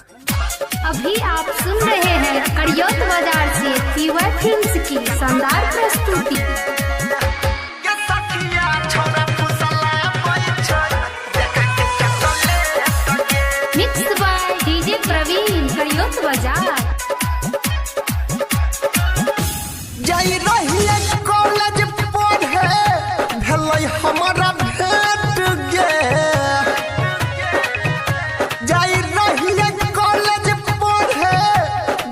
अभी आप सुन रहे हैं कड़ियोत बाजार से पीवा फिल्म्स की शानदार प्रस्तुति। मिक्स बाय डीजे प्रवीण कड़ियोत बाजार। जाई रहिए कॉलेज पढ़े भेलै हमारा भेट गे। जाई रहिए कॉलेज पढ़े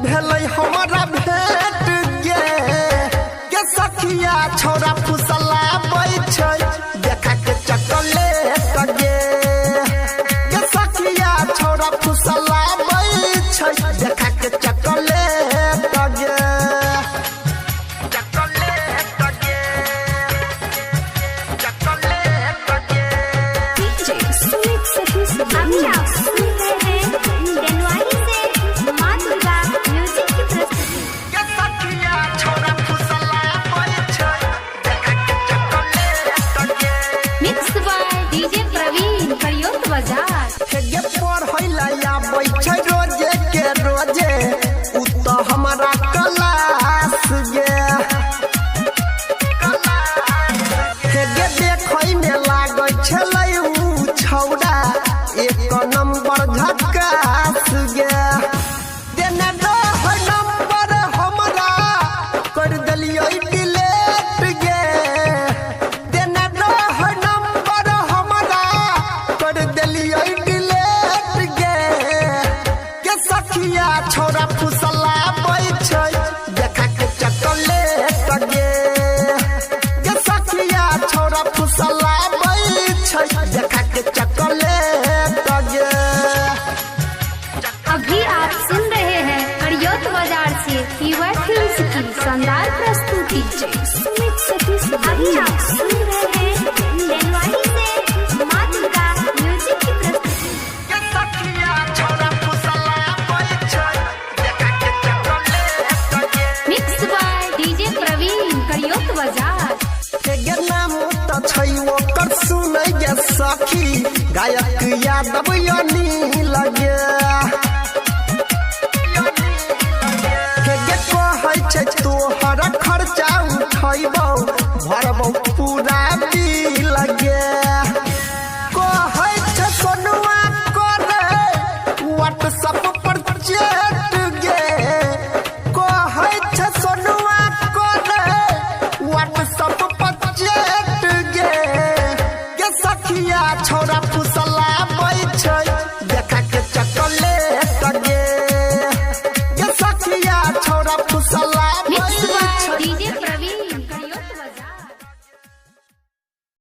भेलै हमारा भेट गे। के सखिया छोरा फुसला बैठे देखा के चॉकलेट गे। के सखिया छोरा फुसला बैठे देखा के चॉकलेट गे। अभी आप सुन रहे हैं जनवरी से माँ दुर्गा म्यूजिक की प्रस्तुति। मिक्स बाय डीजे प्रवीण कड़ियोत बाजार। हेगे पढ़ैला या बैठे रोजे के रोजे उ तो हमारा क्लास गे। हेगे देखै में लागै छलै उ छौड़ा एक नंबर झकास गे। देने रहै नंबर हमरा कर देलियै डिलीट गे। देने रहै नंबर हमरा कर देलियै डिलीट गे। के सखिया छोरा फुसला बैठे देखा के चॉकलेट गे। के सखिया छोरा फुसला बैठे देखा के चॉकलेट गे। अभी आप सुन रहे हैं कड़ियोत बाजार से पीवा फिल्म्स की शानदार प्रस्तुति। अभी आप सुन रहे हैं जनवरी से माँ दुर्गा म्यूजिक की प्रस्तुति। मिक्स बाय डीजे प्रवीण कड़ियोत बाजार। हेगे नाम तो छै ओकर सुनै गे सखी गायक यादव यानी लगे। हेगे कहै छै तोहर खर्चा उठैबौ भरबौ पूरा बिल गे। कहै छै सोनुआ करे व्हाट्सएप